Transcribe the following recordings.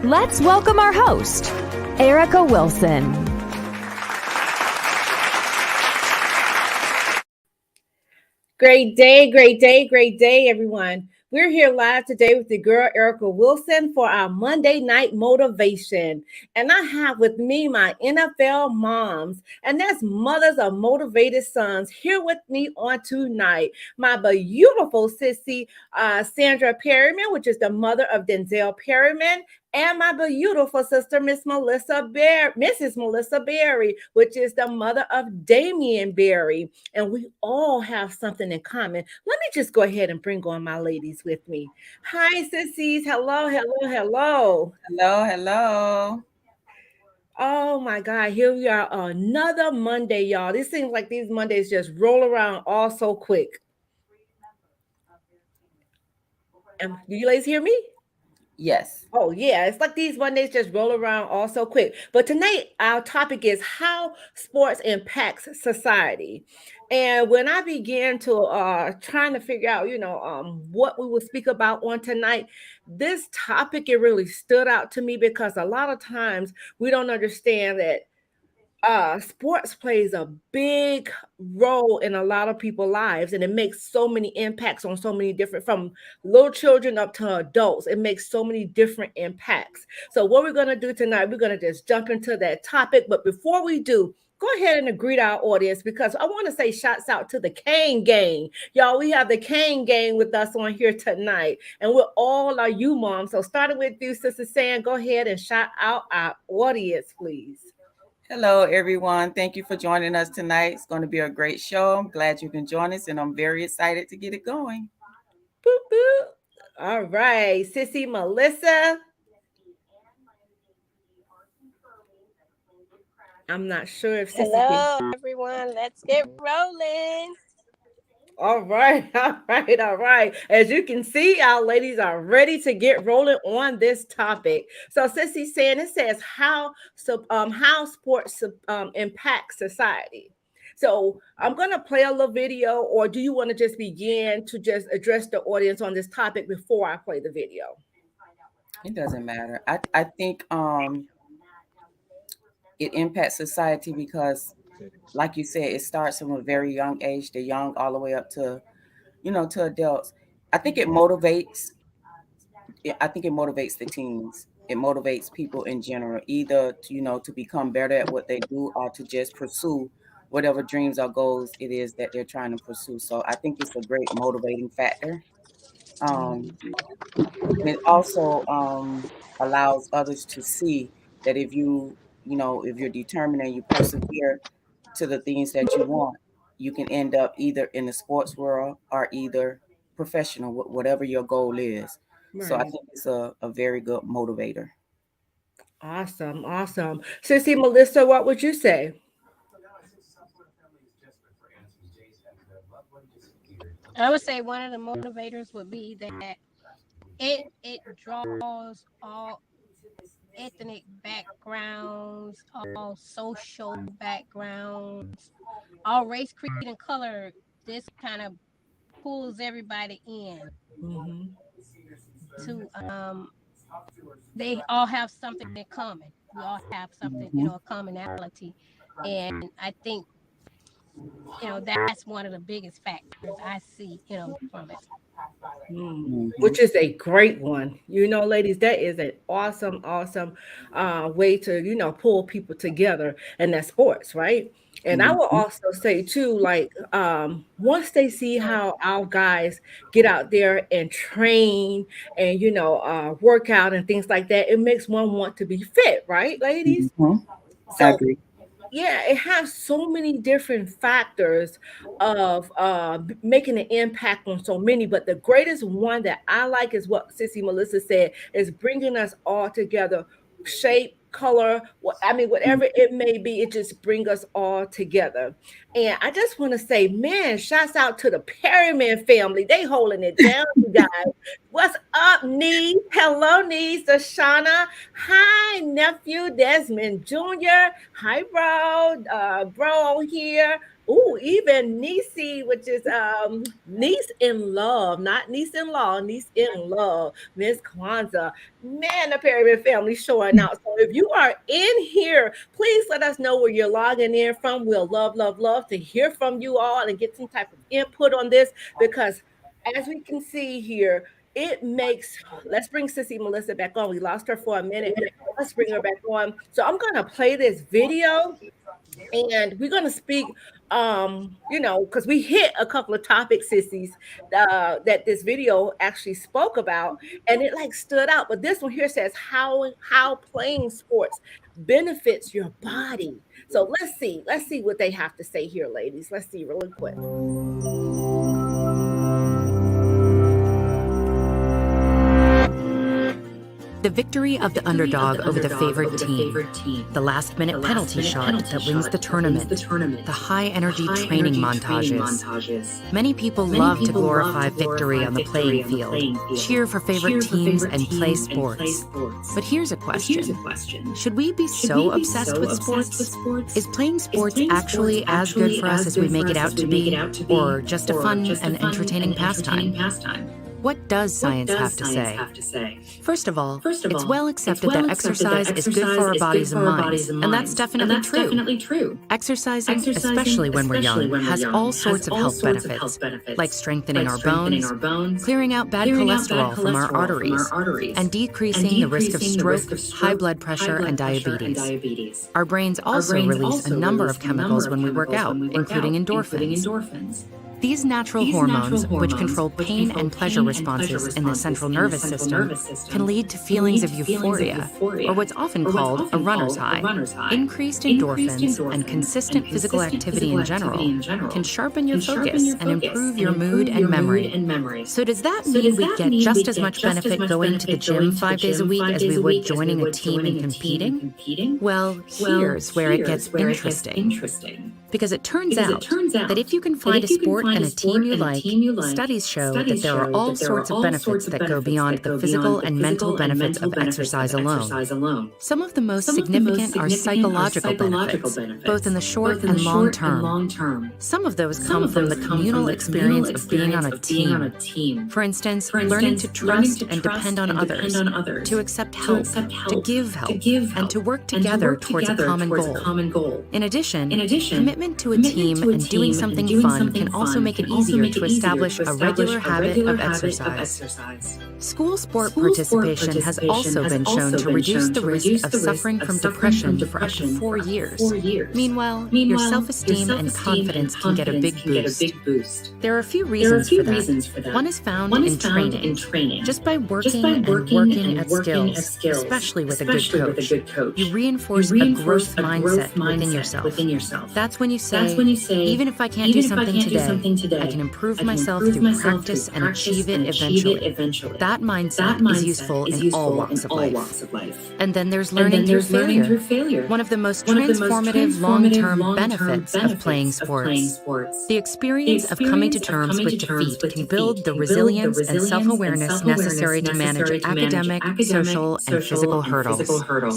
Let's welcome our host, Erica Wilson. Great day, everyone. We're here live today with the girl Erica Wilson for our Monday night motivation. And I have with me my NFL moms, and that's mothers of motivated sons here with me on tonight. My beautiful sissy, Sandra Perryman, which is the mother of Denzel Perryman, and my beautiful sister, Mrs. Melissa Berry, which is the mother of Damian Berry. And we all have something in common. Let me just go ahead and bring on my ladies with me. Hi, sissies. Hello. Hello. Oh my God, here we are, another Monday, y'all. This seems like these Mondays just roll around all so quick. Do you ladies hear me? Yes. Oh, yeah. It's like these Mondays just roll around all so quick. But tonight, our topic is how sports impacts society. And when I began to trying to figure out, what we will speak about on tonight, this topic, it really stood out to me because a lot of times we don't understand that sports plays a big role in a lot of people's lives, and it makes so many impacts on so many different, from little children up to adults. It makes so many different impacts. So what we're going to do tonight, we're going to just jump into that topic. But before we do, go ahead and greet our audience, because I want to say shouts out to the Kane Gang. Y'all, we have the Kane Gang with us on here tonight, and we're all our you moms. So starting with you, Sister Sam, go ahead and shout out our audience, please. Hello, everyone. Thank you for joining us tonight. It's going to be a great show. I'm glad you can join us, and I'm very excited to get it going. Boop, boop. All right, Sissy Melissa. I'm not sure if Sissy can. Hello, everyone. Let's get rolling. All right. As you can see, our ladies are ready to get rolling on this topic. So, Sissy saying, it says how sports impact society. So I'm gonna play a little video, or do you want to just begin to just address the audience on this topic before I play the video? It doesn't matter. I think it impacts society because, like you said, it starts from a very young age. They're young all the way up to, to adults. I think it motivates. I think it motivates the teens. It motivates people in general, either to, to become better at what they do or to just pursue whatever dreams or goals it is that they're trying to pursue. So I think it's a great motivating factor. Um, and it also allows others to see that if you're determined and you persevere to the things that you want, you can end up either in the sports world or either professional, whatever your goal is. So I Right. think it's a very good motivator. Awesome. Sissy Melissa, what would you say? I would say one of the motivators would be that it draws all ethnic backgrounds, all social backgrounds, all race, creed, and color. This kind of pulls everybody in Mhm. to they all have something in common. We all have something, Hmm. a commonality. And I think, that's one of the biggest factors I see, from it. Hmm. Which is a great one. Ladies, that is an awesome way to, pull people together, and that's sports, right? And I will Hmm. also say too, like, once they see how our guys get out there and train and, work out and things like that, it makes one want to be fit, right, ladies? Hmm. I So agree. yeah, it has so many different factors of making an impact on so many, but the greatest one that I like is what Sissy Melissa said, is bringing us all together. Shape, color, whatever it may be, it just bring us all together. And I just want to say, man, shouts out to the Perryman family. They holding it down, you guys. What's up, niece? Hello, niece, Ashana. Hi, nephew Desmond Jr. Hi, bro. Bro here. Ooh, even Nisi, which is niece in love, not niece in law, niece in love, Miss Kwanzaa. Man, the Perryman family showing out. So if you are in here, please let us know where you're logging in from. We'll love, love, love to hear from you all and get some type of input on this because as we can see here, it makes let's bring Sissy Melissa back on. We lost her for a minute. Let's bring her back on. So I'm gonna play this video and we're going to speak because we hit a couple of topics, sissies, that this video actually spoke about, and it like stood out. But this one here says how playing sports benefits your body. So let's see what they have to say here, ladies. Let's see really quick. The victory of the underdog over the favored team, the last-minute penalty shot that wins the tournament, the high-energy training montages. Many people love to glorify victory on the playing field, cheer for favorite teams, and play sports. But here's a question. Should we be so obsessed with sports? Is playing sports actually as good for us as we make it out to be, or just a fun and entertaining pastime? What does science have to say? First of all, it's well accepted that exercise is good for our bodies and minds, and that's definitely true. Exercising, especially when we're young, has all sorts of health benefits, like strengthening our bones, clearing out bad cholesterol from our arteries, and decreasing the risk of stroke, high blood pressure, and diabetes. Our brains also release a number of chemicals when we work out, including endorphins. These natural hormones, which control pain and pleasure responses in the central nervous system, can lead to feelings of euphoria, or what's often called a runner's high. Increased endorphins and consistent physical activity in general can sharpen your focus and improve your mood and memory. So does that mean we get just as much benefit going to the gym 5 days a week as we would joining a team and competing? Well, here's where it gets interesting. Because it turns out that if you can find a sport and a team you like, studies show that there are all sorts of benefits that go beyond the physical and mental benefits of exercise alone. Some of the most significant are psychological benefits, both in the short and long term. Some of those come from the communal experience of being on a team. For instance, learning to trust and depend on others, to accept help, to give help, and to work together towards a common goal. In addition, commitment to a team and doing something fun can also make it easier to establish a regular habit of exercise. School sport participation has also been shown to reduce the risk of suffering from depression for up to 4 years. Meanwhile, your self-esteem and confidence can get a big boost. There are a few reasons for that. One is found in training. Just by working at skills, especially with a good coach, you reinforce a growth mindset within yourself. That's when you say, even if I can't do something today, I can improve myself through practice and achieve it eventually. That mindset is useful in all walks of life. And then there's learning through failure. One of the most transformative long-term benefits of playing sports. The experience of coming to terms with defeat can build the resilience and self-awareness necessary to manage academic, social, and physical hurdles.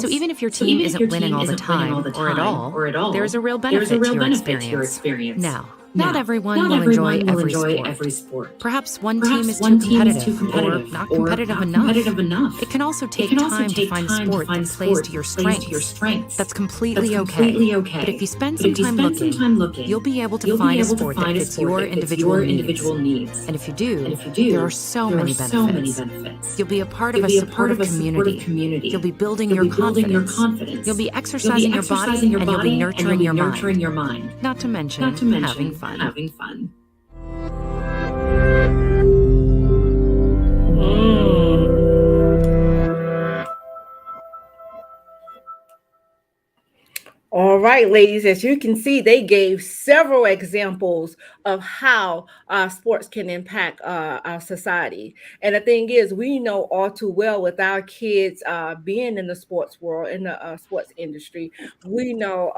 So even if your team isn't winning all the time or at all, there's a real benefit to your experience. Now, not everyone will enjoy every sport. Perhaps one team is too competitive or not competitive enough. It can also take time to find a sport that plays to your strengths. That's completely okay. But if you spend some time looking, you'll be able to find a sport that fits your individual needs. And if you do, there are so many benefits. You'll be a part of a supportive community. You'll be building your confidence. You'll be exercising your body, and you'll be nurturing your mind. Not to mention having fun. All right, ladies, as you can see, they gave several examples of how sports can impact our society. And the thing is, we know all too well with our kids being in the sports world, in the sports industry, we know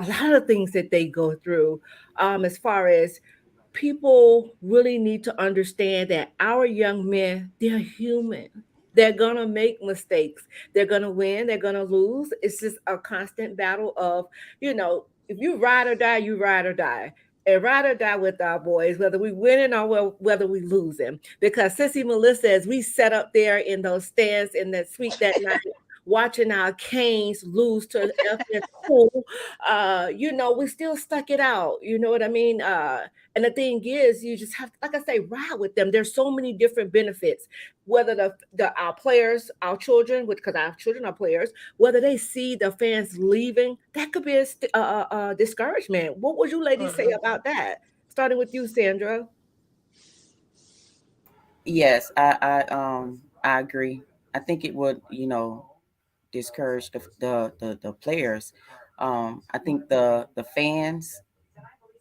a lot of things that they go through as far as people really need to understand that our young men, they're human. They're going to make mistakes. They're going to win. They're going to lose. It's just a constant battle of, if you ride or die, you ride or die. And ride or die with our boys, whether we winning or whether we losing. Because Sissy Melissa, as we sat up there in those stands in that suite that night, watching our Canes lose to FSU, we still stuck it out. You know what I mean? And the thing is, you just have to, like I say, ride with them. There's so many different benefits. Whether the our players, our children, because our children are players, whether they see the fans leaving, that could be a discouragement. What would you ladies say Mhm. about that? Starting with you, Sandra. Yes, I agree. I think it would, discourage the players. I think the fans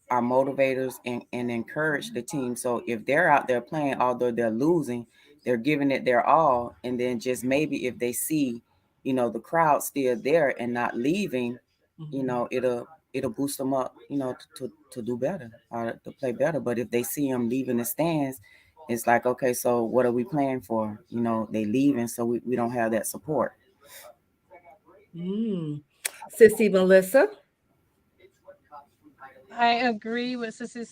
are motivators and encourage the team. So if they're out there playing, although they're losing, they're giving it their all. And then just maybe if they see, the crowd still there and not leaving, Mhm. it'll boost them up, to do better or to play better. But if they see them leaving the stands, it's like, okay, so what are we playing for? They leaving, so we don't have that support. Mm. Sissy Melissa. I agree with Sister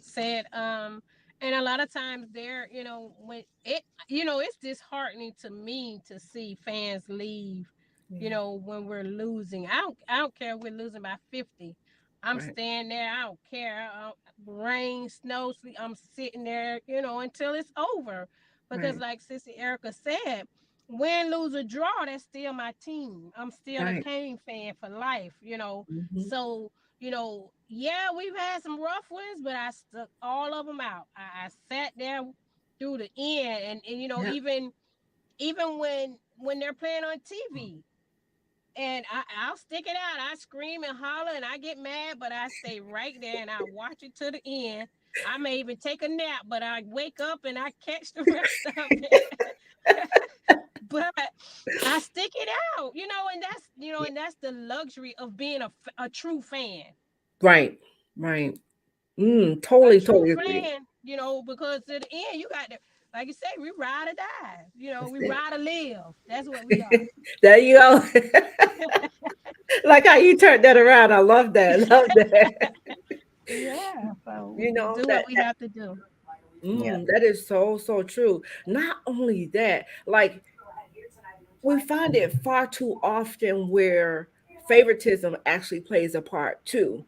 said. And a lot of times there, when it's disheartening to me to see fans leave. Yeah, When we're losing, I don't care if we're losing by 50. I'm right. staying there. I don't care. Rain, snow, sleet. I'm sitting there, until it's over. Because, Right. like Sister Erica said, win, lose, or draw, that's still my team. I'm still a Right. Kane fan for life. Hmm. So, yeah, we've had some rough ones, but I stuck all of them out. I sat there through the end, and Yeah. even when they're playing on TV, and I'll stick it out. I scream and holler, and I get mad, but I stay right there and I watch it to the end. I may even take a nap, but I wake up and I catch the rest of it. But I stick it out, and that's the luxury of being a true fan. Right. Right. A Totally, true totally agree. fan, because to the end, you got to, like you say, we ride or die. That's We it. ride or live. That's what we are. There you go. Like how you turned that around. I love that. Love that. Yeah. So You we know do that what we have to do. Yeah. that is so so true. Not only that, like we find it far too often where favoritism actually plays a part too.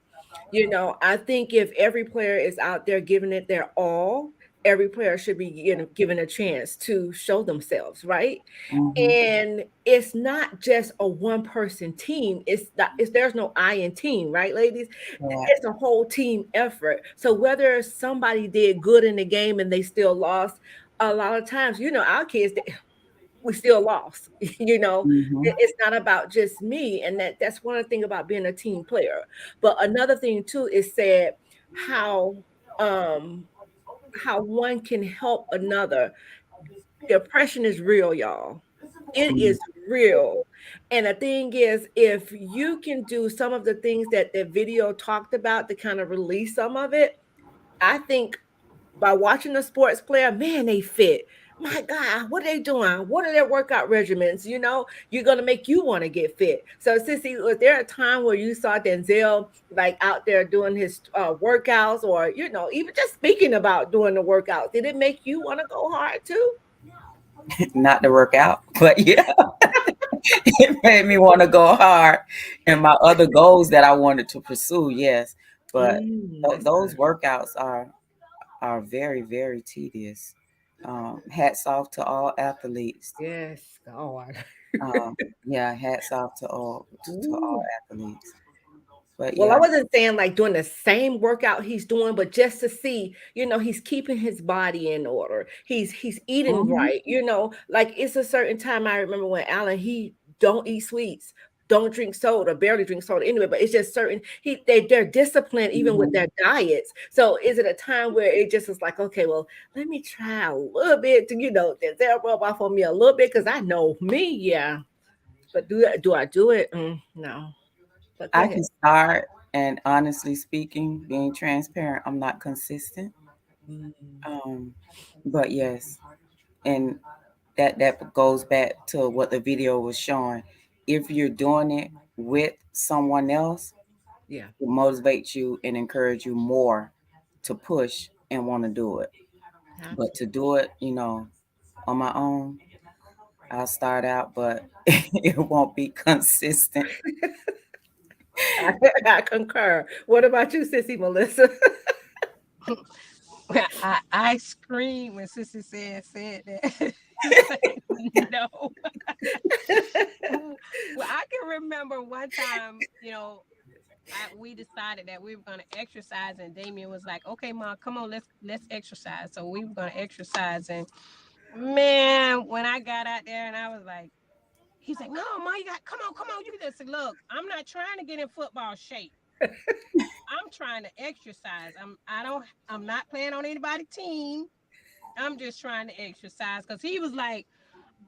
I think if every player is out there giving it their all, every player should be given a chance to show themselves, right? Hmm. And it's not just a one person team. It's there's no I in team, right, ladies? Yeah. It's a whole team effort. So whether somebody did good in the game and they still lost, a lot of times, our kids we still lost. Hmm. It's not about just me, and that's one thing about being a team player. But another thing too is said how um how one can help another. Depression is real, y'all. It is real. And the thing is, if you can do some of the things that the video talked about to kind of release some of it, I think by watching the sports player, man, they fit. My God, what are they doing? What are their workout regimens? You're gonna make you want to get fit. So, Sissy, was there a time where you saw Denzel like out there doing his workouts, or even just speaking about doing the workouts? Did it make you want to go hard too? Not to work out, but yeah, it made me want to go hard. And my other goals that I wanted to pursue, yes, but That's those good. workouts are very very tedious. Hats off to all athletes. Yes, God. Um, yeah, hats off to all Ooh. athletes. But Well, I yeah. wasn't saying like doing the same workout he's doing, but just to see, he's keeping his body in order. He's eating Hmm. right. Like it's a certain time I remember when Alan he don't eat sweets, don't drink soda, barely drink soda anyway. But it's just certain they're disciplined even with Hmm. their diets. So is it a time where it just is like, okay, well, let me try a little bit to Denzel rub off on me a little bit because I know me, yeah. But do I do it? No. But go I ahead. can start, and honestly speaking, being transparent, I'm not consistent. Mm. Um, but yes, and that goes back to what the video was showing. if you're doing it with someone else, Yeah. it motivates you and encourage you more to push and want to do it. But to do it, on my own, I'll start out, but it won't be consistent. I concur. What about you, Sissy Melissa? I screamed when Sissy said that. It's like, no. Well, I can remember one time, we decided that we were going to exercise, and Damien was like, "Okay, Mom, come on, let's exercise." So we were going to exercise, and man, when I got out there, and I was like, he's like, "No, Mom, you got come on, you just look. I'm not trying to get in football shape. I'm trying to exercise. I'm not playing on anybody's team. I'm just trying to exercise." Because he was like,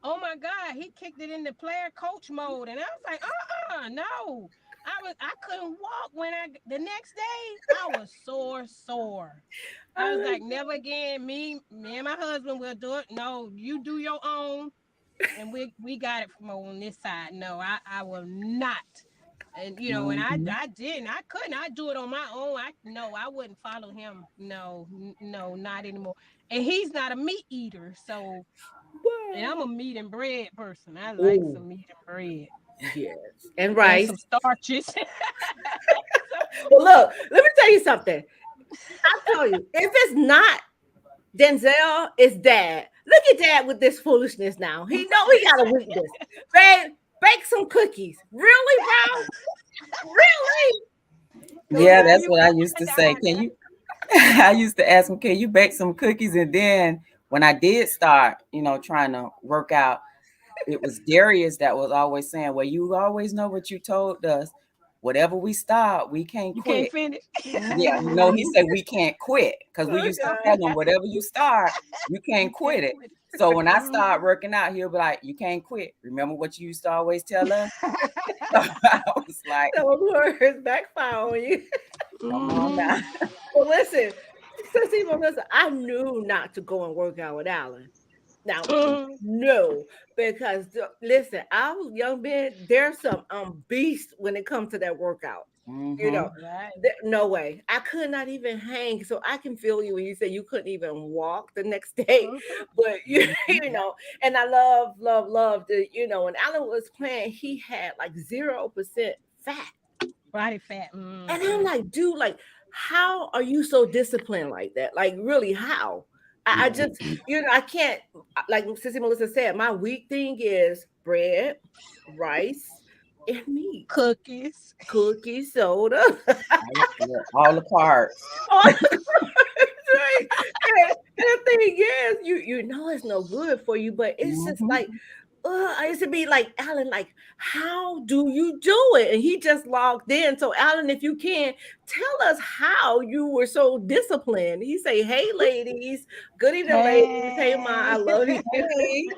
"Oh my God," he kicked it into player coach mode. And I was like, no. I couldn't walk the next day I was sore. I was like, never again. Me and my husband will do it. No, you do your own. And we got it from on this side. No, I will not. And and Mhm. I didn't. I couldn't. I do it on my own. I wouldn't follow him. No, no, not anymore. And he's not a meat eater, so and I'm a meat and bread person. I like Oh, some meat and bread yes. And and rice. some starches. Well, look, let me tell you something. I'll tell you, if it's not Denzel, it's Dad. Look at Dad with this foolishness now. He know he got a weakness. Babe, bake some cookies. Really, bro? Really? So Yeah, now that's you what I going used to say. down Can there. you? I used to ask him, "Can you bake some cookies?" And then when I did start, trying to work out, it was Darius that was always saying, "Well, you always know what you told us. Whatever we start, we can't You can't quit." finish. Yeah, no, he Mhm. said we can't quit because we Oh, used to tell God. him whatever you start, you You can't quit can't it. quit it. So when I Mhm. start working out, he'll be like, "You can't quit. Remember what you used to always tell us?" I was like, Those words backfire on you. "Come on now." Mhm. Well, listen, Sissy Melissa, I knew not to go and work out with Alan. Now, Mhm. no, because listen, our young men, there's some beast when it comes to that workout. You know, Hmm. Right. no way. I could not even hang. So I can feel you when you say you couldn't even walk the next day. Mhm. But you, Hmm. you know, and I love the, when Alan was playing, he had like 0% fat. Body fat. And I'm Mhm. like, dude, like, how are you so disciplined like that? Like, really, how? I just, I can't, like Sissy Melissa said, my weak thing is bread, rice, and meat, Cookies. cookies, soda. All the parts. All right. And the thing is, you know it's no good for you, but it's just Hmm. like, I used to be like, Alan, like, how do you do it? And he just logged in. So, Alan, if you can, tell us how you were so disciplined. He say, hey, ladies. Good evening, ladies. Hey, Ma, I Hey. love you. Hey.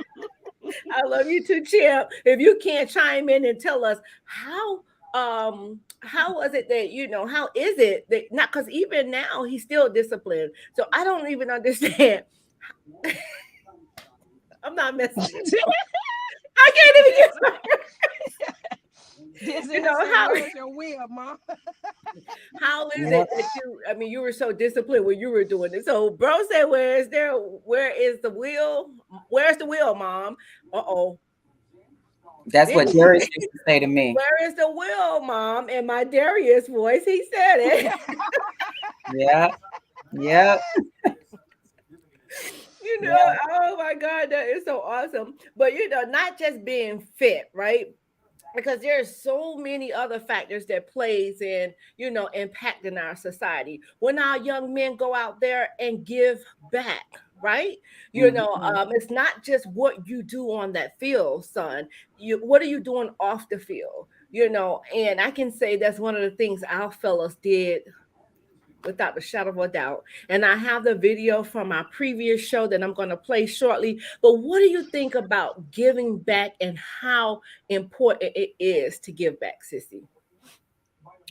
I love you too, Champ. If you can't chime in and tell us how was it that how is it that not because even now he's still disciplined. So I don't even understand. I'm not messing with you. I can't even This get this you is know say, how where is your will, Mom? how is Yep. it that you were so disciplined when you were doing it? So bro said, where is the wheel? Where's the wheel, Mom? Uh-oh. That's Then what he Darius used to say to me. where is the wheel, Mom? In my Darius voice, he said it. Yeah. Yep. Yeah. Oh my God, that is so awesome. But not just being fit, right? Because there's so many other factors that plays in impacting our society when our young men go out there and give back, right? Hmm. It's not just what you do on that field, son. What are you doing off the field? And I can say that's one of the things our fellas did without a shadow of a doubt. And I have the video from my previous show that I'm going to play shortly. But what do you think about giving back and how important it is to give back, Sissy?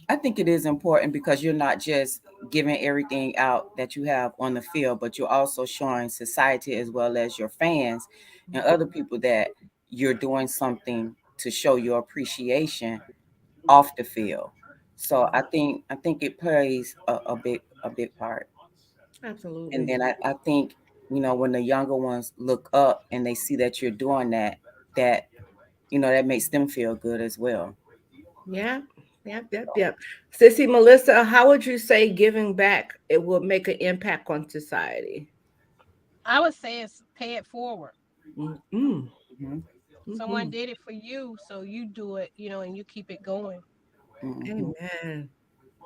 I think it is important because you're not just giving everything out that you have on the field, but you're also showing society as well as your fans and other people that you're doing something to show your appreciation off the field. So I think it plays a big part. And Absolutely. then I think, when the younger ones look up and they see that you're doing that makes them feel good as well. Yeah. Yep. Yep. Yep. Sissy Melissa, how would you say giving back it will make an impact on society? I would say it's pay it forward. Mm-hmm. Hmm. Someone Mm-hmm. did it for you, so you do it, and you keep it going. Hmm. Amen.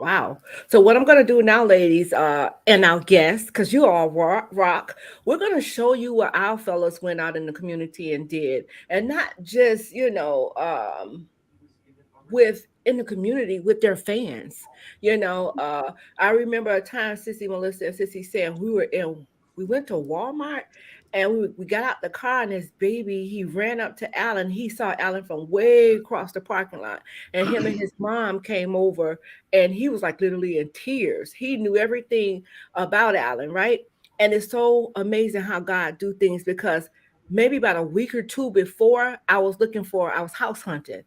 Wow. So what I'm going to do now, ladies, and our guests, because you all rock, we're going to show you what our fellows went out in the community and did, and not just, with in the community with their fans. I remember a time Sissy Melissa and Sissy saying we went to Walmart and we got out the car and this baby he ran up to Alan. He saw Alan from way across the parking lot, and him and his mom came over, and he was like literally in tears. He knew everything about Alan, right? And it's so amazing how God do things, because maybe about a week or two before I was house hunting,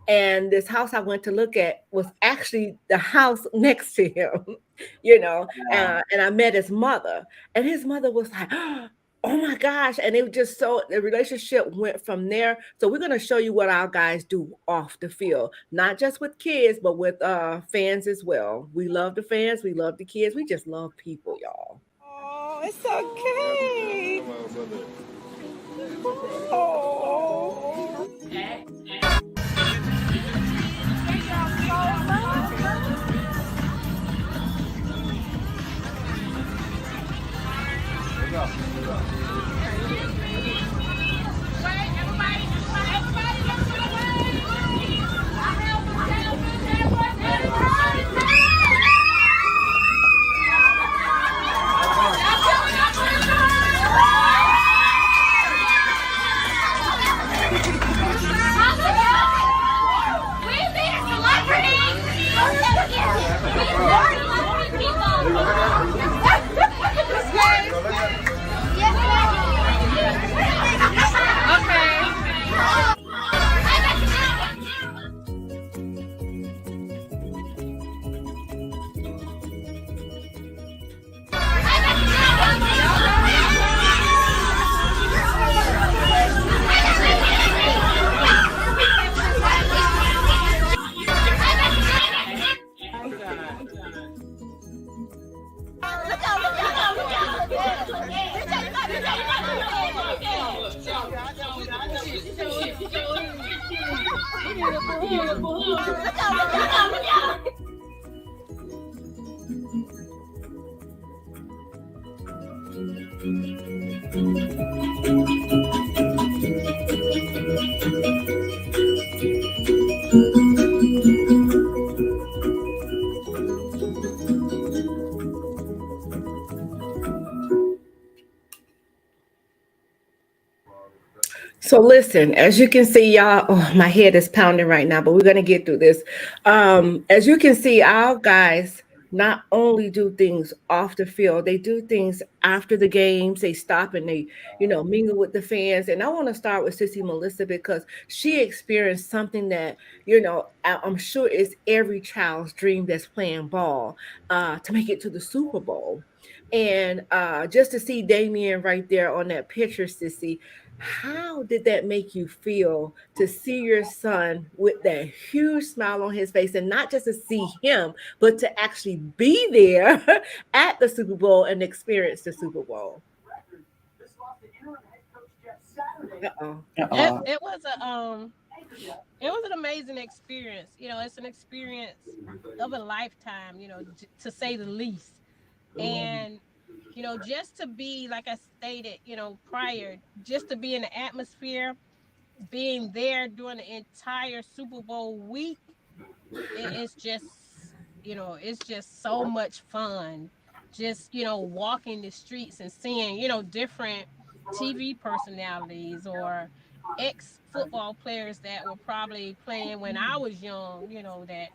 and this house I went to look at was actually the house next to him, Wow. and I met his mother, and his mother was like, oh my gosh. And it was just so the relationship went from there. So we're going to show you what our guys do off the field, not just with kids, but with fans as well. We love the fans, we love the kids, we just love people, y'all. Oh, it's okay. Oh. So listen, as you can see, y'all, oh, my head is pounding right now, but we're gonna get through this. As you can see, our guys not only do things off the field, they do things after the games. They stop and they, mingle with the fans. And I want to start with Sissy Melissa because she experienced something that, I'm sure is every child's dream that's playing ball, to make it to the Super Bowl. And just to see Damien right there on that picture, Sissy, how did that make you feel to see your son with that huge smile on his face, and not just to see him, but to actually be there at the Super Bowl and experience the Super Bowl? Uh-oh. It, Uh-uh. it was it was an amazing experience. It's an experience of a lifetime, to say the least. And just to be, like I stated, prior, just to be in the atmosphere, being there during the entire Super Bowl week, it's just, it's just so much fun. Just, walking the streets and seeing, different TV personalities or ex football players that were probably playing when I was young, that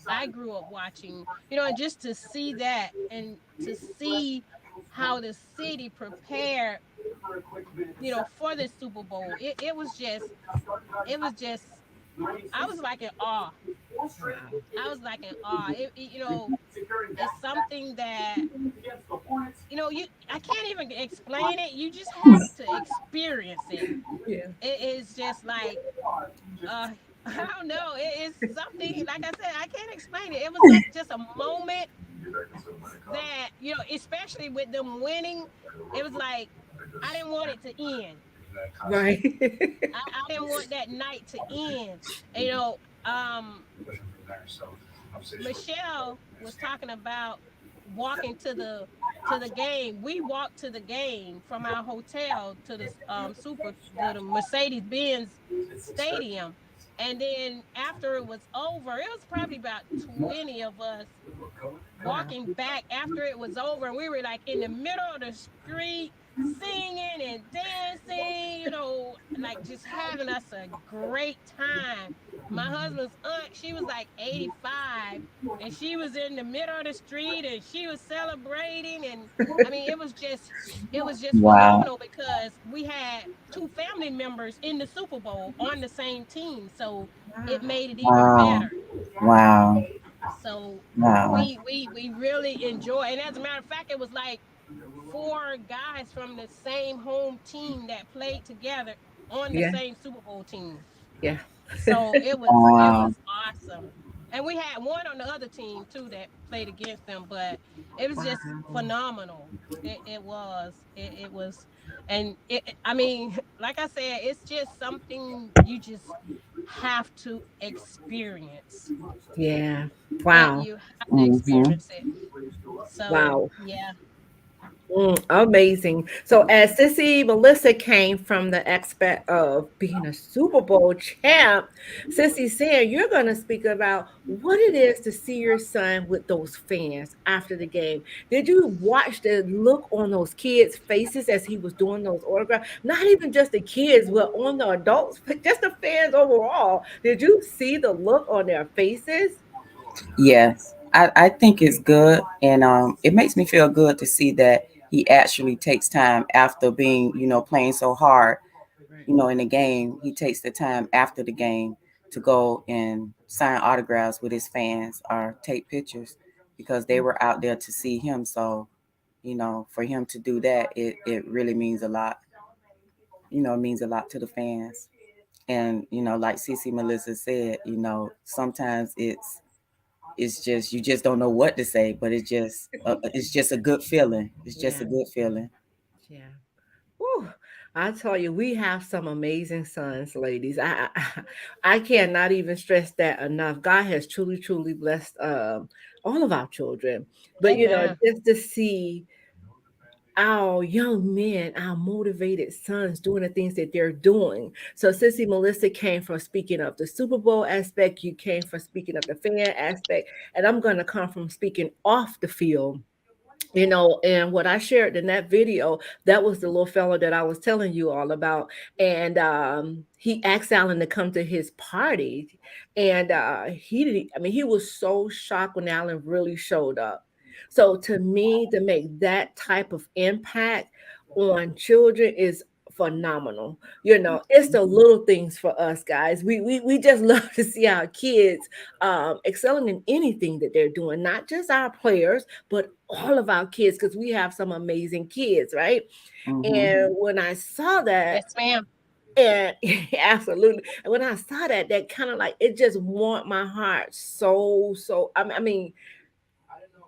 I grew up watching, and just to see that and to see how the city prepared, for the Super Bowl. It was just I was like in awe. Wow. I was like in awe. It's something that you I can't even explain it. You just have to experience it. Yeah. It is just like uh I don't know. It is something, like I said, I can't explain it. It was like just a moment that, especially with them winning, it was like I didn't want it to end. Right. I didn't want that night to end. You know, um Michelle was talking about walking to the game. We walked to the game from our hotel to the the Mercedes Benz Stadium, and then after it was over, it was probably about 20 of us Wow. walking back after it was over, and we were like in the middle of the street singing and dancing, like just having us a great time. My husband's aunt, she was like 85, and she was in the middle of the street and she was celebrating. And I mean, it was just Wow. phenomenal because we had two family members in the Super Bowl on the same team, so it Wow. made it even Wow. better. Wow. So Wow. we really enjoy, and as a matter of fact, it was like four guys from the same home team that played together on the Yeah. same Super Bowl team. Yeah. So it Wow. was awesome. And we had one on the other team too that played against them, but it was just Wow. phenomenal. It was, and I mean, like I said, it's just something you just have to experience. Yeah. It Wow. You have to Mm-hmm. experience it. So Wow. yeah. Amazing. So, as Sissy Melissa came from the aspect of being a Super Bowl champ, Sissy said you're going to speak about what it is to see your son with those fans after the game. Did you watch the look on those kids' faces as he was doing those autographs? Not even just the kids, but on the adults, but just the fans overall. Did you see the look on their faces? Yes, I think it's good, and it makes me feel good to see that he actually takes time after being, playing so hard, Right. in the game. He takes the time after the game to go and sign autographs with his fans or take pictures because they were out there to see him. So, for him to do that, it really means a lot. It means a lot to the fans. And, like Cece Melissa said, sometimes it's just you just don't know what to say, but it's just a good feeling. It's just a Yeah. good feeling. Yeah. Whew. I tell you, we have some amazing sons, ladies. I cannot even stress that enough. God has truly, truly blessed all of our children. But Amen. just to see our young men, our motivated sons doing the things that they're doing. So, Sissy Melissa came from speaking of the Super Bowl aspect. You came from speaking of the fan aspect, and I'm going to come from speaking off the field. And what I shared in that video, that was the little fella that I was telling you all about. And he asked Alan to come to his party. And he didn't, I mean, he was so shocked when Alan really showed up. So to me, to make that type of impact on children is phenomenal. It's the little things for us guys. We just love to see our kids excelling in anything that they're doing, not just our players, but all of our kids, because we have some amazing kids, right? Hmm. And when I saw that, Yes, ma'am. and absolutely, and when I saw that, that kind of like it just warmed my heart so. I mean,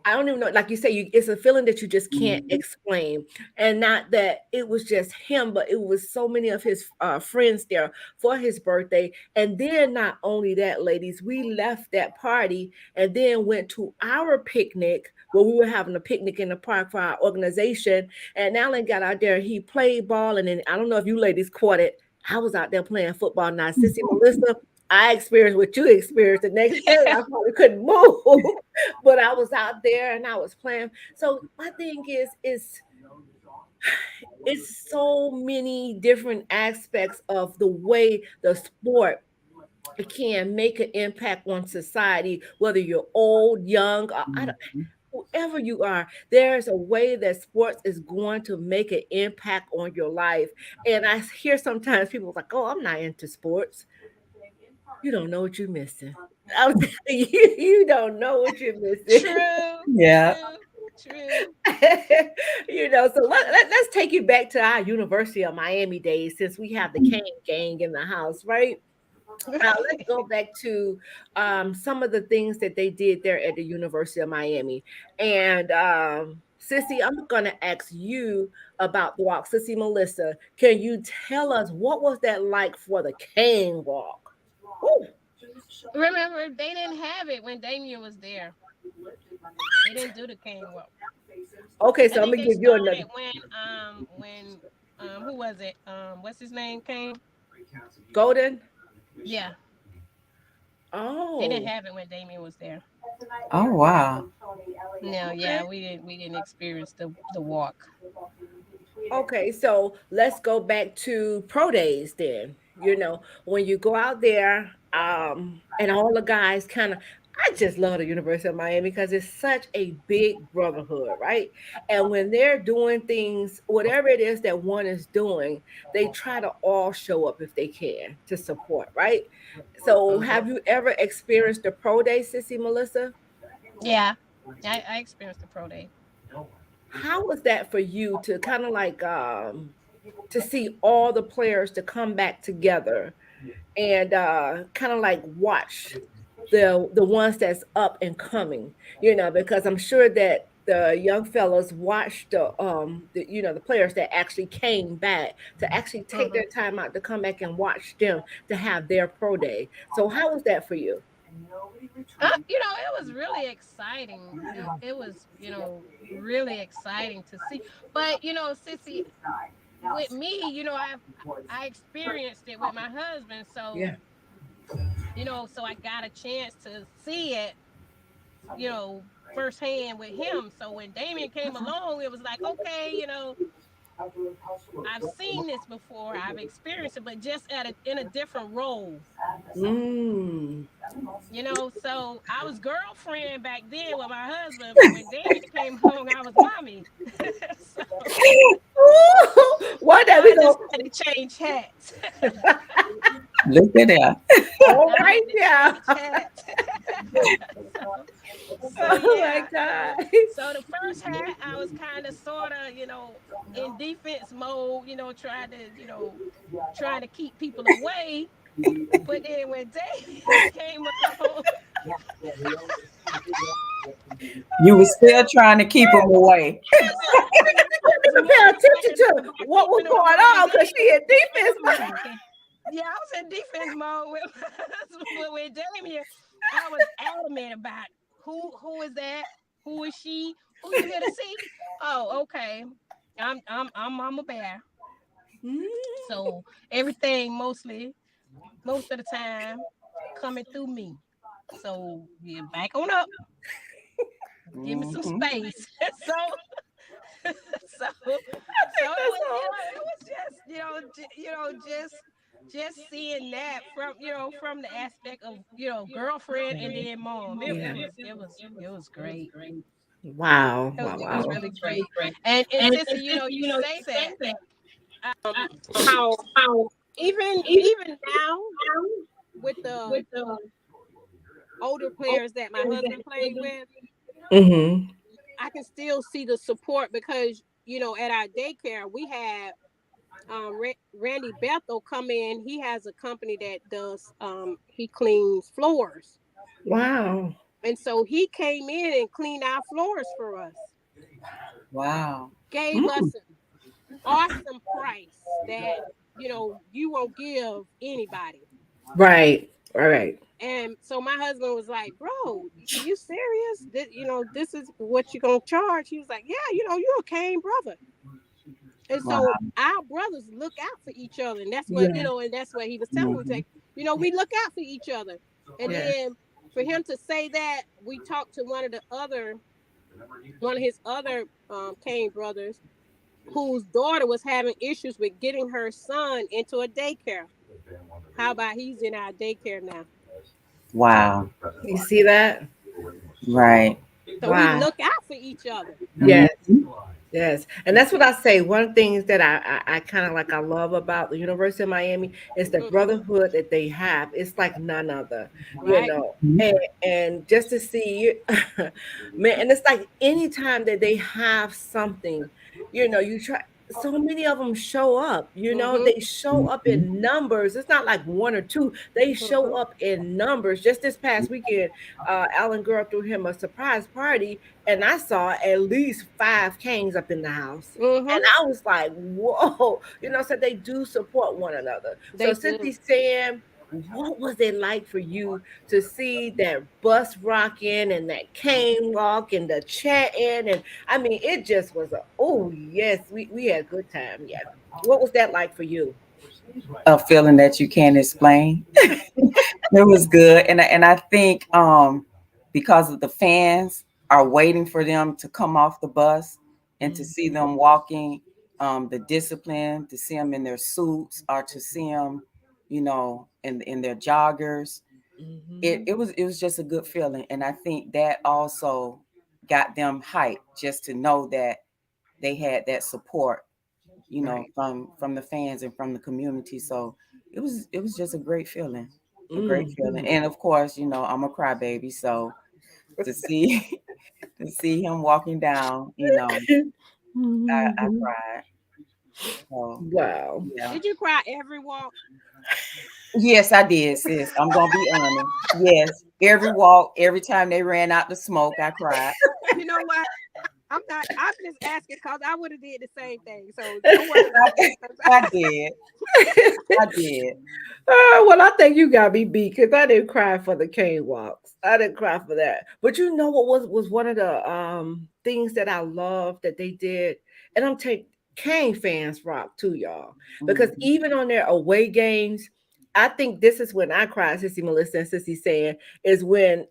I don't even know, like you say, it's a feeling that you just can't Hmm. explain. And not that it was just him, but it was so many of his friends there for his birthday. And then not only that, ladies, we left that party and then went to our picnic where we were having a picnic in the park for our organization. And Alan got out there and he played ball. And then I don't know if you ladies caught it. I was out there playing football. Now, Sissy Melissa, I experienced what you experienced the next day. I probably couldn't move. But I was out there and I was playing. So my thing is it's so many different aspects of the way the sport can make an impact on society, whether you're old, young, or I don't, Hmm. whoever you are, there's a way that sports is going to make an impact on your life. And I hear sometimes people like, "Oh, I'm not into sports." You don't know what you're missing. I'm telling you, you don't know what you're missing. True, Yeah. true, true, So true. let's take you back to our University of Miami days since we have the Kane gang in the house, right? Let's go back to some of the things that they did there at the University of Miami. And Sissy, I'm going to ask you about the walk. Sissy Melissa, can you tell us what was that like for the cane walk? Woo. Remember, they didn't have it when Damien was there. They didn't do the cane walk. Okay, I so I'm think going to they give you started another. when who was it? What's his name came? Golden? Yeah, they didn't Oh, have it when Damien was there. Oh wow. No, okay. yeah, we didn't experience the walk. Okay, so let's go back to pro days then. When you go out there, and all the guys kind of, I just love the University of Miami because it's such a big brotherhood, right? And when they're doing things, whatever it is that one is doing, they try to all show up if they can to support, right? So, Hmm. have you ever experienced the pro day, Sissy Melissa? Yeah, I experienced the pro day. How was that for you to kind of like to see all the players to come back together and kind of like watch the ones that's up and coming, because I'm sure that the young fellas watched the players that actually came back to actually take Hmm. their time out to come back and watch them to have their pro day. So how was that for you? It was really exciting. It was, really exciting to see. But Sissy, with me, I experienced it with my husband, Yeah. so I got a chance to see it, firsthand with him. So when Damien came along, it was like, okay, I've seen this before, I've experienced it, but just in a different role. Mm. So I was girlfriend back then with my husband, but when Damien came home, I was mommy. So One day we I just go. had to change hats. Look at that. All I right, had to yeah. change hats. so, so Oh my yeah, god. so the first hat I was kind of sort of, in defense mode, trying to keep people away. But then when Damien came along, You were oh still trying to keep them away. I was didn't even more pay attention excited to about what was keeping them going away than on because she Damien. in defense mode. Yeah, I was in defense mode with my husband, but with Damien, I was adamant about who is that? Who is she? Who you here to see? Oh, okay. I'm Mama Bear. Mm. So everything most of the time coming through me. So yeah, back on up. Give me some Hmm. space. so so it That's was, all. it was just, just seeing that from the aspect of, girlfriend and then mom. It Yeah. was great. Wow. It was, Wow. it was Wow. really great. And Sissy, you say that, how even now with the older players that my husband played with, Mm-hmm. I can still see the support because at our daycare we had Randy Bethel come in. He has a company that does he cleans floors, Wow. and so he came in and cleaned our floors for us. Wow. Gave Mm. us an awesome price that you won't give anybody. Right. All right. And so my husband was like, "Bro, you serious? This is what you gonna charge?" He was like, "Yeah, you're a Kane brother." And Wow. so our brothers look out for each other. And that's what, Yeah. and that's what he was telling me. Mhm. Like, we look out for each other. And Yeah. then for him to say that, we talked to one of his other Kane brothers, whose daughter was having issues with getting her son into a daycare. How about he's in our daycare now? Wow. You see that? Right. So we Wow. look out for each other. Yes. Mhm. Yes, and that's what I say. One of the things that I kind of like I love about the University of Miami is the Hmm. brotherhood that they have. It's like none other, you Right. know. And just to see man, and it's like anytime that they have something, you try. So many of them show up. Hmm. They show up in numbers. It's not like one or two. They show Hmm. up in numbers. Just this past weekend, Alan Girl threw him a surprise party and I saw at least 5 Kings up in the house. Hmm. And I was like, whoa, so they do support one another. So They since do. he's saying, what was it like for you to see that bus rocking and that cane walk and the chatting? And I mean, it just was oh, yes, we had a good time. Yeah. What was that like for you? A feeling that you can't explain. It was good, and I think because of the fans are waiting for them to come off the bus and to see Mhm, them walking, the discipline, to see them in their suits or to see them, in their joggers. It, mhm. it was just a good feeling, and I think that also got them hyped just to know that they had that support, Right. from the fans and from the community. So it was just a great feeling. Mhm. And of course, I'm a crybaby, so to see to see him walking down, I Mhm. cried. So Wow. yeah. Did you cry every walk? Yes, I did, sis. I'm gonna be honest. Yes. Every walk, every time they ran out the smoke, I cried. You know what? I'm not. I'm just asking because I would have did the same thing. So don't worry about that. I did. I did. Well, I think you got me beat because I didn't cry for the cane walks. I didn't cry for that. But you know what was one of the things that I loved that they did, and I'm taking cane fans rock too, y'all, because Mhm. even on their away games, I think this is when I cried. Sissy Melissa and Sissy saying is when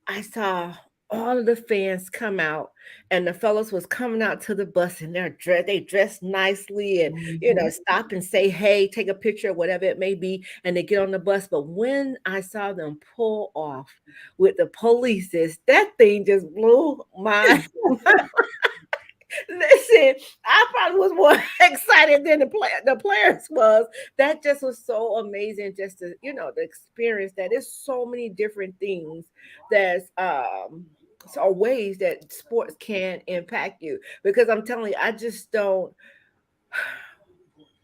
I saw all of the fans come out and the fellows was coming out to the bus and they dressed nicely and Mhm. stop and say hey, take a picture, whatever it may be, and they get on the bus. But when I saw them pull off with the polices, that thing just blew my listen. I probably was more excited than the players was. That just was so amazing just to the experience that there's so many different things that's so ways that sports can impact you, because I'm telling you, I just don't.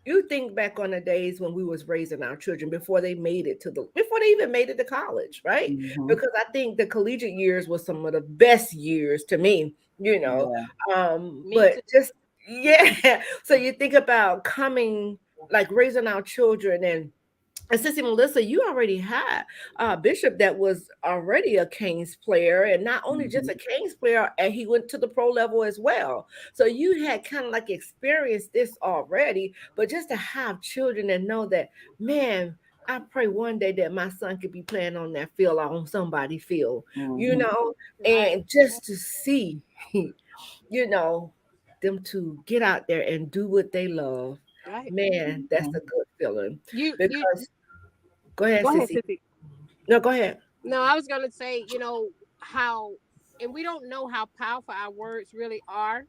You think back on the days when we was raising our children before they even made it to college, right? Mhm. Because I think the collegiate years was some of the best years to me, Yeah. Me but too. just yeah. So you think about coming, like raising our children, and Sissy Melissa, you already had Bishop that was already a Kings player, and not only just Mhm. a Kings player, and he went to the pro level as well. So you had kind of like experienced this already, but just to have children and know that, man, I pray one day that my son could be playing on that field or on somebody's field, you Mhm. know, Right. and just to see, you know, them to get out there and do what they love, Right. man, that's Mhm. a good feeling. You Because go ahead, go ahead, Sissy. Sissy. No, go ahead. No, I was gonna say, how, and we don't know how powerful our words really are.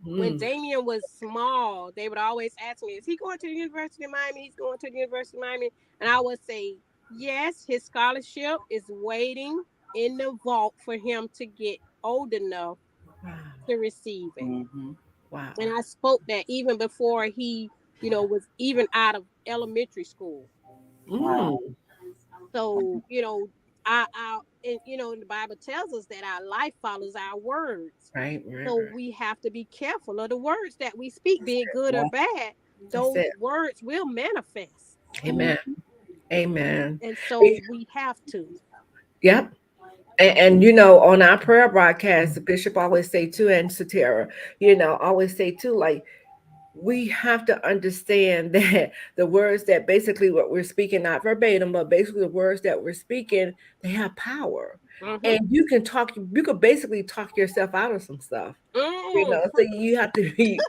When Mhm. Damien was small, they would always ask me, "Is he going to the University of Miami? He's going to the University of Miami." And I would say, "Yes, his scholarship is waiting in the vault for him to get old enough Wow. to receive it." Mhm. And Wow. I spoke that even before he, was even out of elementary school. Wow. Mm. So, and the Bible tells us that our life follows our words. Right, right, So right. we have to be careful of the words that we speak, be it good or Yeah. bad. That's Those it. words will manifest. Amen. Mhm. Amen. And Eh, so we have to. Yep. And on our prayer broadcast, the bishop always say too, and Satira, always say too, like we have to understand that the words that basically what we're speaking, not verbatim, but basically the words that we're speaking, they have power. Mm-hmm. And you could basically talk yourself out of some stuff, Mm. so you have to be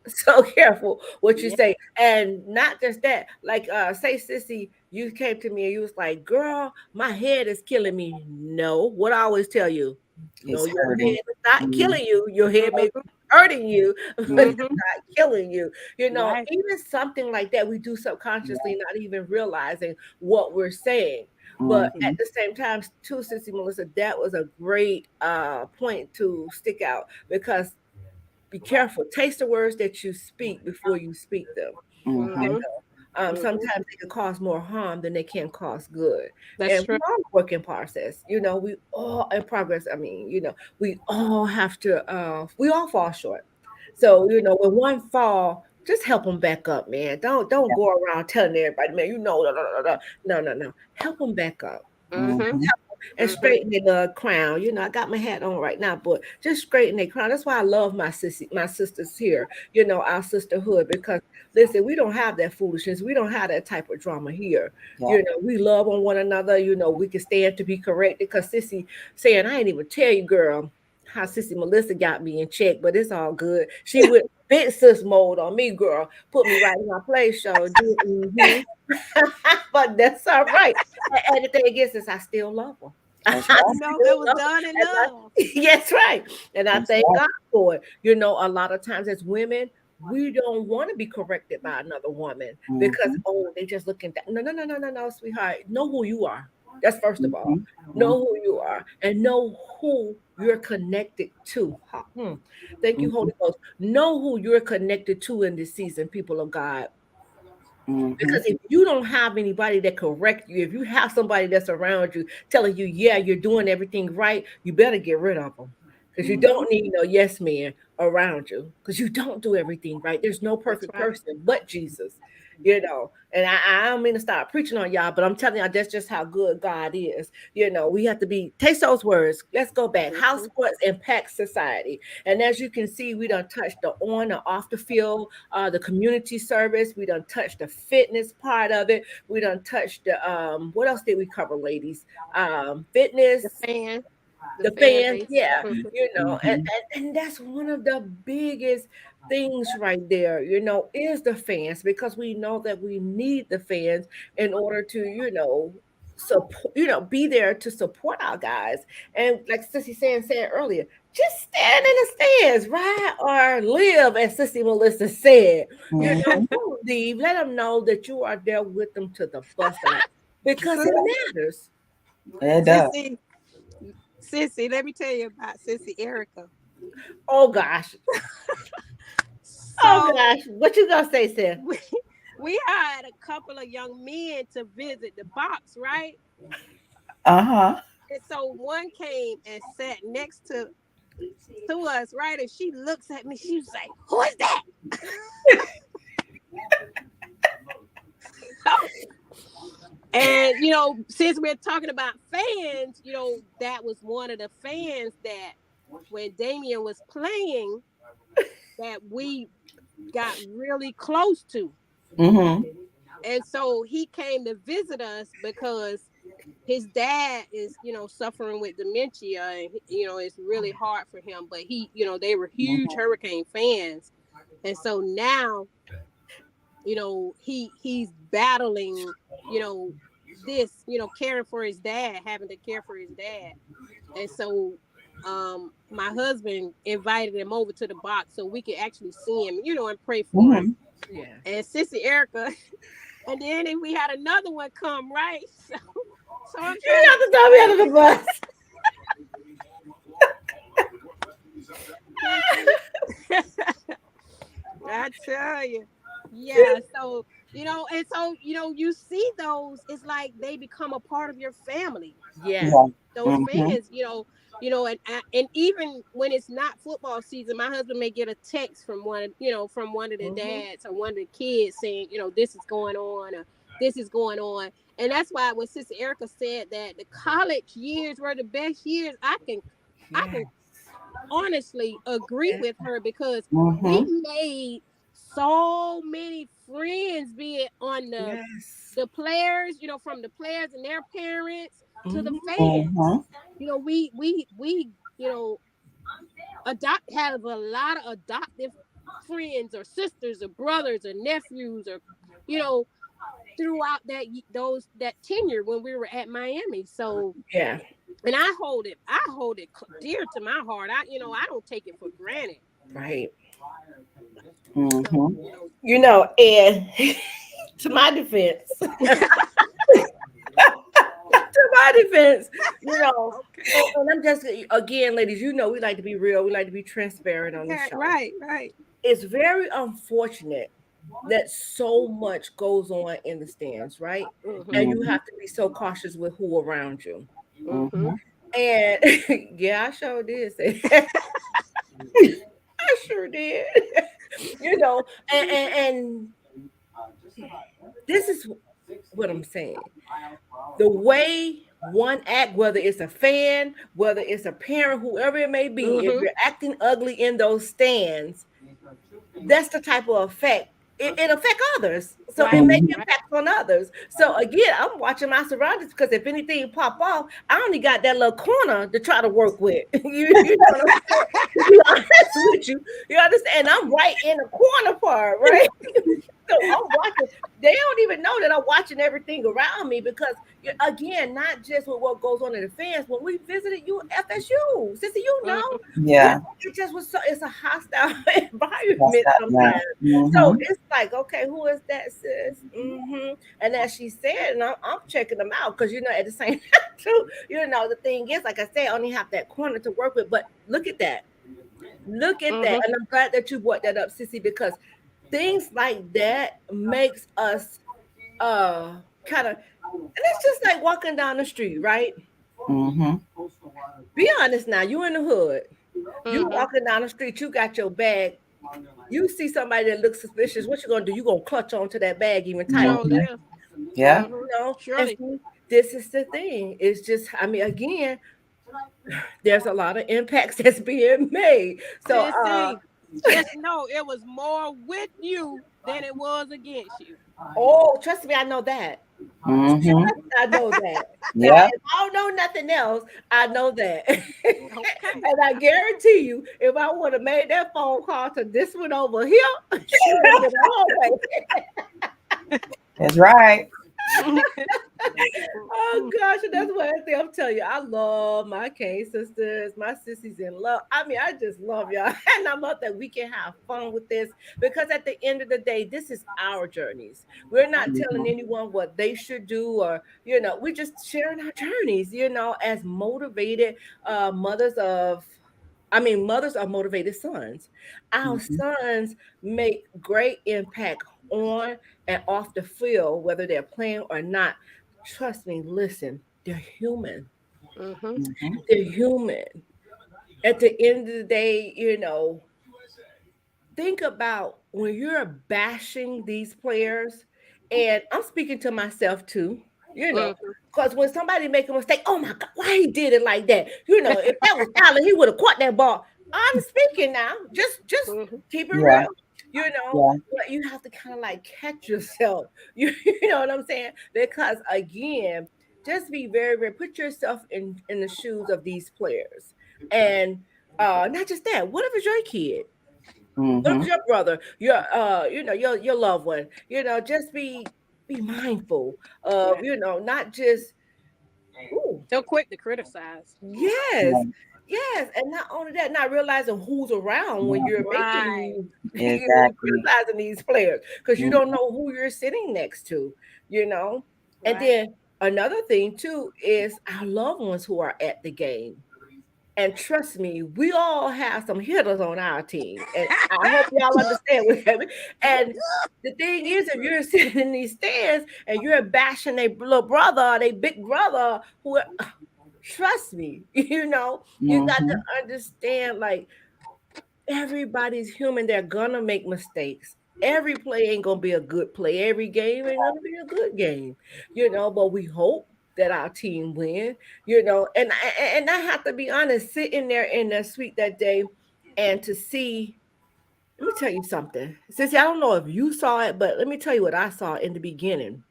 so careful what you Yeah. say. And not just that, like say sissy, you came to me and you was like, girl, my head is killing me. No, what I always tell you, no, It's your head hurting. is not Mm-hmm. killing you. Your head may be Mm-hmm. hurting you, but it's Mm-hmm. not killing you. Right. Even something like that we do Yeah. subconsciously, not even realizing what we're saying. But at Mm-hmm. the same time, too, Sissy Melissa, that was a great point to stick out, because be careful. Taste the words that you speak before you speak them. You Mm-hmm. Mm-hmm. know, Mm-hmm. sometimes they can cause more harm than they can cause good. That's And we true. all work in process. We all in progress. I mean, we all have to. We all fall short. So when one fall, just help them back up, man. Don't Yeah. go around telling everybody, man. Da, da, da, da. No, no, no. Help them back up Mm-hmm. Mm-hmm. and straighten the crown. I got my hat on right now, but just straighten the crown. That's why I love my sisters here, our sisterhood, because listen, we don't have that foolishness. We don't have that type of drama here. Yeah. We love on one another. We can stand to be corrected, because Sissy saying, I ain't even tell you, girl, how Sissy Melissa got me in check, but it's all good. She went big sis mode on me, girl. Put me right in my place, show. Mhm. But that's all right. And the thing is I still love her. That's I right. You know, still it was love her. done in And love. yes, right. And I That's thank right. God for it. A lot of times as women, we don't want to be corrected by another woman because, Mm-hmm. they just looking at no, no, no, no, no, no, sweetheart. Know who you are. That's first of all. Mm-hmm. Know who you are and know who you're connected to. Thank you, Mm-hmm. Holy Ghost. Know who you're connected to in this season, people of God. Mm-hmm. Because if you don't have anybody that correct you, if you have somebody that's around you telling you, yeah, you're doing everything right, you better get rid of them. Because you Mm-hmm. don't need no yes man around you. Because you don't do everything right. There's no That's perfect right. person but Jesus. And I don't mean to start preaching on y'all, but I'm telling y'all that's just how good God is. We have to taste those words. Let's go back. How Mm-hmm. sports impact society. And as you can see, we done touched the on or off the field, the community service. We done touched the fitness part of it. We done touched the what else did we cover, ladies? The Fitness, fan, the the fan fans, base. yeah, Mm-hmm. Mm-hmm. and that's one of the biggest things right there, is the fans, because we know that we need the fans in order to, support, be there to support our guys. And like Sissy said earlier, just stand in the stands, right? Or live, as Sissy Melissa said. Mm-hmm. Don't leave. Let them know that you are there with them to the bus stop, because it matters. It does. Sissy, Sissy, let me tell you about Sissy Erica. Oh gosh. Oh So gosh, what you gonna say, Sis? we, we had a couple of young men to visit the box, right? Uh-huh. And so one came and sat next to us, right? And she looks at me, she was like, "Who is that?" And since we're talking about fans, that was one of the fans that when Damien was playing, that we got really close to. Mm-hmm. And so he came to visit us because his dad is, suffering with dementia, and it's really hard for him. But they were huge Mm-hmm. Hurricane fans, and so now, he's battling, you know, caring for his dad, having to care for his dad, and so my husband invited him over to the box so we could actually see him, and pray for him. Mm-hmm. Yeah. And Sissy Erica, and then we had another one come, right? So I'm You trying to have to throw me under the bus. Sissy. I tell you. Yeah. So, and so, you see those, it's like they become a part of your family. Yes. Yeah. Those Mm-hmm. fans, and even when it's not football season, my husband may get a text from one of the Hmm. dads or one of the kids saying, this is going on, or this is going on. And that's why when Sister Erica said that the college years were the best years, I Yeah. can honestly agree Yeah. with her because we Mm-hmm. made so many friends, be it on Yes. the players, from the players and their parents to the Mhm. fans. We have a lot of adoptive friends or sisters or brothers or nephews or you know throughout that tenure when we were at Miami. So, Yeah. and I hold it dear to my heart. I don't take it for granted. Right. So, And to my defense, to my defense, okay. and I'm just again, ladies, we like to be real, we like to be transparent on the Okay, show. right. It's very unfortunate that so much goes on in the stands, right? Mhm. And you have to be so cautious with who around you. Mhm. And yeah, I sure did say I sure did. you know, and this is what I'm saying. The way one act, whether it's a fan, whether it's a parent, whoever it may be, if Mhm. you're acting ugly in those stands, that's the type of effect it affect others. So it Right. make Right. impact on others. So again, I'm watching my surroundings because if anything pop off, I only got that little corner to try to work with. You know what I'm saying? To be honest with you, you understand? I'm right in the corner part, right? So I'm watching. They don't even know that I'm watching everything around me because, again, not just with what goes on in the fans. When we visited you FSU, sister, Mhm. it just was so. It's a hostile environment sometimes. So it's like, okay, who is that, sis? And as she said, and I'm checking them out because at the same time too, the thing is, like I said, I only have that corner to work with. But look at that. Look at that. Mhm. And I'm glad that you brought that up, Sissy, because things like that makes us kind of, and it's just like walking down the street, right? Be honest now, you in the hood, you Mhm. walking down the street, you got your bag, you see somebody that looks suspicious, what you gonna do? You gonna clutch onto that bag even tighter, Surely, right? yeah. Mhm. And Surely. see, this is the thing. It's just, I mean, again, there's a lot of impacts that's being made. So Sissy, just know it was more with you than it was against you. oh, trust me, I know that. I know that. Now, if I don't know nothing else, I know that. Okay. And I guarantee you, if I would have made that phone call to this one over here, she would have been on her way. Oh gosh, and that's what I think. I'm telling you, I love my K sisters, my sissies in love. I mean, I just love y'all, and I love that we can have fun with this because at the end of the day, this is our journeys. We're not telling anyone what they should do, or we're just sharing our journeys. As motivated mothers of. I mean, mothers are motivated sons. Our sons make great impact on and off the field, whether they're playing or not. Trust me, listen, they're human. Mhm. They're human. At the end of the day, think about when you're bashing these players, and I'm speaking to myself too, Mhm. because when somebody make a mistake, oh my God, why he did it like that? If that was Tyler, he would have caught that ball. I'm speaking now. Just Mhm. keep it real. But you have to kind of like catch yourself. You know what I'm saying? Because again, just be very, very put yourself in the shoes of these players. And not just that, what if it's your kid? What if your brother, your loved one? Just be mindful of, Right. not just ooh, So quick to criticize. yes, yes, and not only that, not realizing who's around when you're making Right. criticizing these players because you don't know who you're sitting next to, you know. And Right. then another thing too is our loved ones who are at the game. And trust me, we all have some hitters on our team. And I hope y'all understand what I mean. And the thing is, It's if true. you're sitting in these stands and you're bashing a little brother, their big brother, who trust me, you got to understand like everybody's human. They're gonna make mistakes. Every play ain't gonna be a good play. Every game ain't gonna be a good game, but we hope that our team win, and I have to be honest, sitting there in that suite that day and to see Let me tell you something. Sissy, I don't know if you saw it, but let me tell you what I saw in the beginning.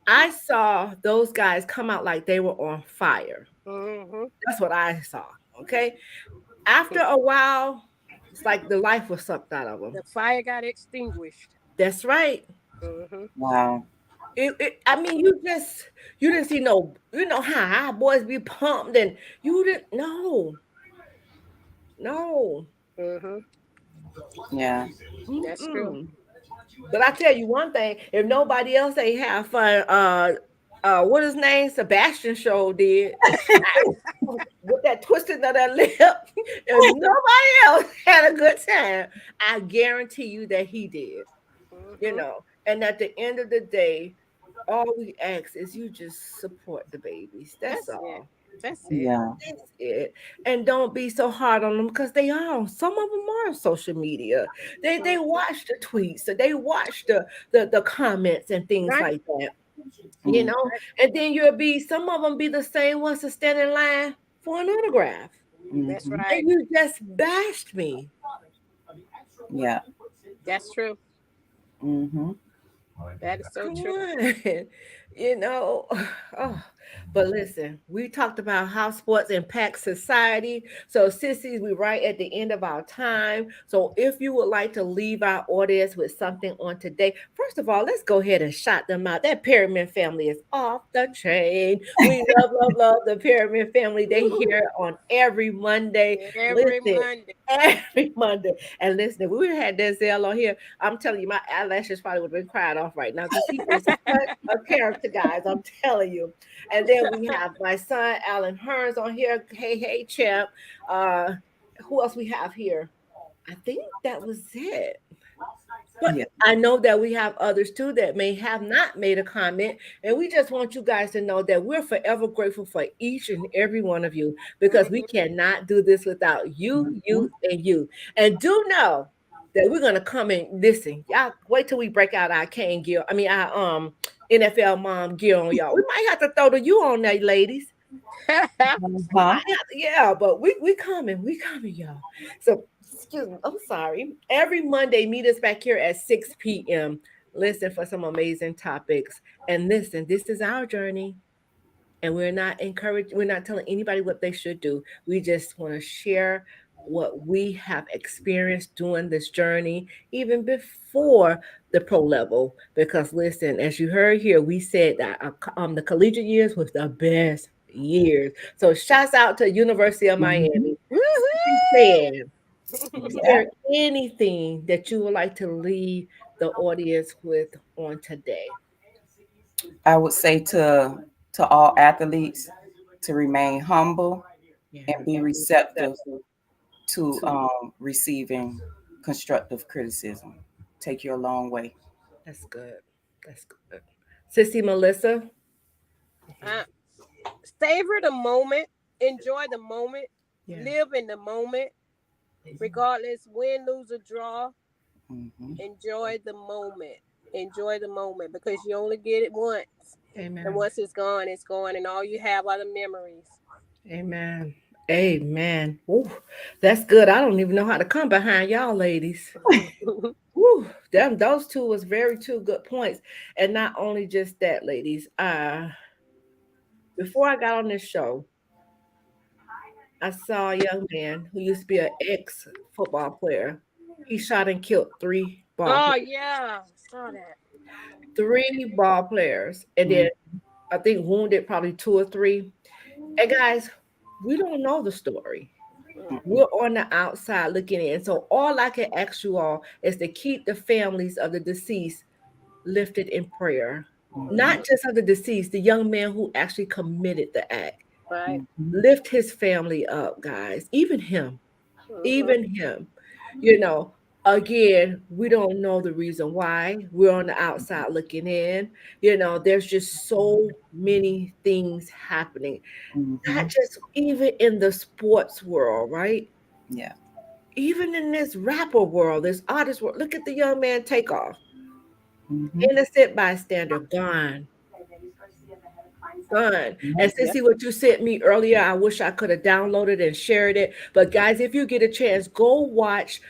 I saw those guys come out like they were on fire. Mm-hmm. That's what I saw. Okay. After a while, it's like the life was sucked out of them. The fire got extinguished. That's right. Mm-hmm. Wow. I mean, you didn't see no, you know how our boys be pumped, and you didn't. No, no. Mm-hmm. Yeah. That's true. Mm-mm. But I tell you one thing: if nobody else ain't have fun, what his name? Sebastian show did. With that twisting of that lip, if nobody else had a good time, I guarantee you that he did. You Mm-hmm. know, and at the end of the day, all we ask is you just support the babies. That's That's it. all. That's it. Yeah. That's it. And don't be so hard on them because they are. Some of them are on social media. They Mm-hmm. watch the tweets, they watch the comments and things Right. like that. You Mm, know, Right. and then you'll be some of them be the same ones to stand in line for an autograph. That's mhm. And right. you just bashed me. Yeah. That's true. Mhm. That is so Come true. on. You know, oh, but listen, we talked about how sports impact society. So, sissies, we're right at the end of our time. So, if you would like to leave our audience with something on today, first of all, let's go ahead and shout them out. That Perryman family is off the chain. We love, love, love the Perryman family. They here on every Monday. Every Listen, Monday. every Monday. And listen, if we had Denzel on here, I'm telling you, my eyelashes probably would have been cried off right now because he is such a character, guys. I'm telling you. And then we have my son, Alan Hearns, on here. Hey, hey, champ. Uh, who else we have here? I think that was it. But Yeah. I know that we have others too that may have not made a comment. And we just want you guys to know that we're forever grateful for each and every one of you because we Mm-hmm. cannot do this without you, Mhm. you, and you. And do know that we're gonna come and listen. Y'all wait till we break out our cane gear. I mean our NFL mom gear on y'all. We might have to throw the you on there, ladies. Huh? Yeah, but we coming, y'all. So excuse me, I'm sorry. Every Monday, meet us back here at 6 p.m. Listen for some amazing topics. And listen, this is our journey. And we're not telling anybody what they should do. We just want to share what we have experienced during this journey, even before the pro level. Because listen, as you heard here, we said that the collegiate years was the best years. So shouts out to University of Mhm. Miami. Woohoo! Said, is Yeah. there anything that you would like to leave the audience with on today? I would say to all athletes to remain humble Yeah, and be receptive to to receiving constructive criticism. Take you a long way. that's good. That's good. Sissy Melissa. uh, Savor the moment. Enjoy the moment. Yeah, Live in the moment. Regardless, win, lose, or draw. Hmm. Enjoy the moment. Enjoy the moment because you only get it once. And amen. once it's gone, and all you have are the memories. Amen. Amen. Ooh, that's good. I don't even know how to come behind y'all ladies. Woo, them those two was very two good points. And not only just that, ladies. Before I got on this show, I saw a young man who used to be an ex football player. He shot and killed Oh yeah, saw that. 3 ball players, and then Mm, I think wounded probably two or three. And guys, we don't know the story. mm, We're on the outside looking in. So all I can ask you all is to keep the families of the deceased lifted in prayer. mhm, Not just of the deceased, the young man who actually committed the act. Right. mhm, Lift his family up, guys. Even him. Mm-hmm. Even him. You know, again, we don't know the reason why. We're on the outside looking in. You know, there's just so many things happening. Not mhm. just even in the sports world, right? Yeah. Even in this rapper world, this artist world. Look at the young man take off. Mhm. Innocent bystander, gone. Fun. And Yeah. Sissy, what you sent me earlier, I wish I could have downloaded and shared it. But guys, if you get a chance, go watch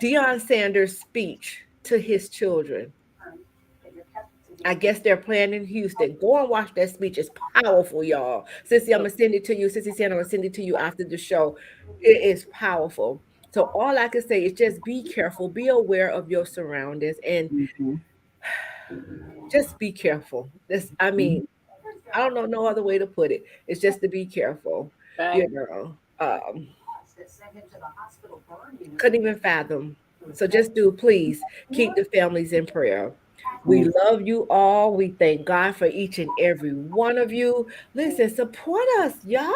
Deion Sanders' speech to his children. I guess they're playing in Houston. Go and watch that speech. It's powerful, y'all. Sissy, I'm gonna send it to you. Sissy Sandra, I'm gonna send it to you after the show. It is powerful. So all I can say is just be careful, be aware of your surroundings, and Mhm. just be careful. This, I mean, I don't know no other way to put it. It's just to be careful. You know, couldn't even fathom. So just do please keep the families in prayer. We love you all. We thank God for each and every one of you. Listen, support us, y'all.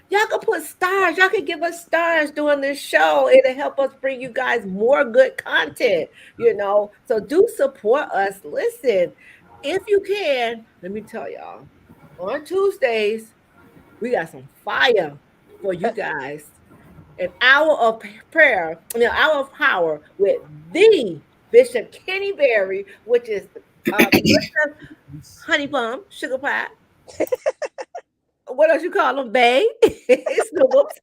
Y'all can put stars. Y'all can give us stars during this show. It'll help us bring you guys more good content, you know. So do support us. Listen, if you can, let me tell y'all, on Tuesdays, we got some fire for you guys. An hour of prayer, an hour of power with the Bishop Kenny Berry, which is Bishop Honey Bun, Sugar Pie. What else you call them, babe? It's the whoops.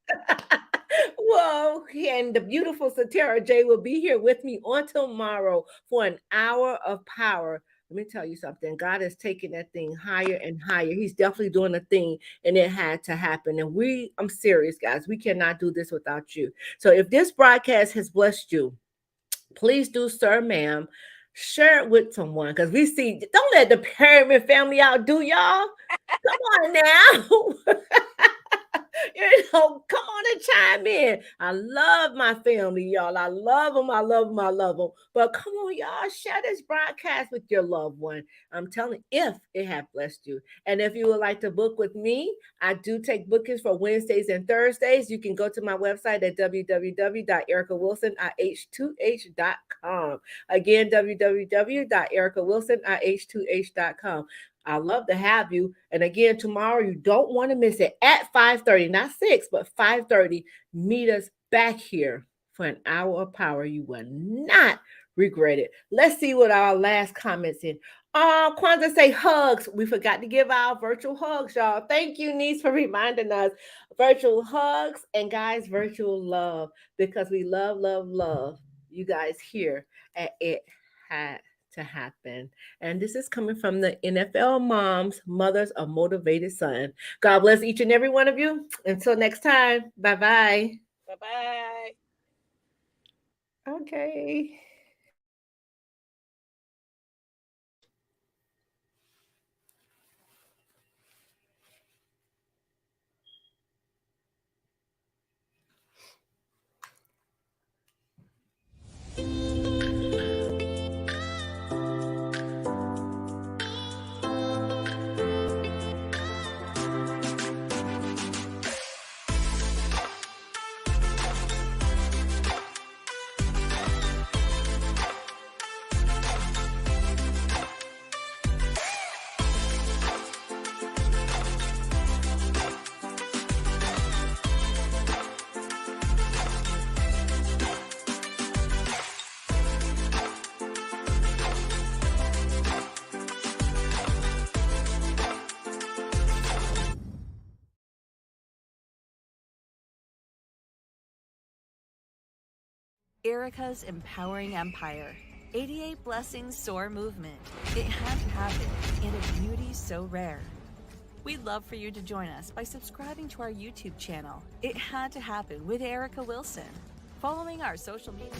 Whoa, and the beautiful Satara J will be here with me on tomorrow for an hour of power. Let me tell you something. God is taking that thing higher and higher. He's definitely doing a thing, and it had to happen. And I'm serious, guys. We cannot do this without you. So if this broadcast has blessed you, please do, sir, ma'am, share it with someone. Because we see, don't let the Perryman family outdo y'all. Come on now. Come on and chime in. I love my family, y'all. I love them. I love them. I love them. But come on, y'all, share this broadcast with your loved one. I'm telling you, if it have blessed you. And if you would like to book with me, I do take bookings for Wednesdays and Thursdays. You can go to my website at www.ericawilsonih2h.com. Again, www.ericawilsonih2h.com. I love to have you. And again, tomorrow you don't want to miss it at 5:30, not 6, but 5:30. Meet us back here for an hour of power. You will not regret it. Let's see what our last comments in. Kwanzaa say hugs. We forgot to give our virtual hugs, y'all. Thank you, niece, for reminding us. Virtual hugs and guys, virtual love, because we love you guys here at It Had to Happen. And this is coming from the NFL moms, mothers of motivated son. God bless each and every one of you. Until next time, bye-bye. Bye-bye. Okay. Erica's Empowering Empire. 88 Blessings Soar Movement. It had to happen in a beauty so rare. We'd love for you to join us by subscribing to our YouTube channel. It had to happen with Erica Wilson. Following our social media.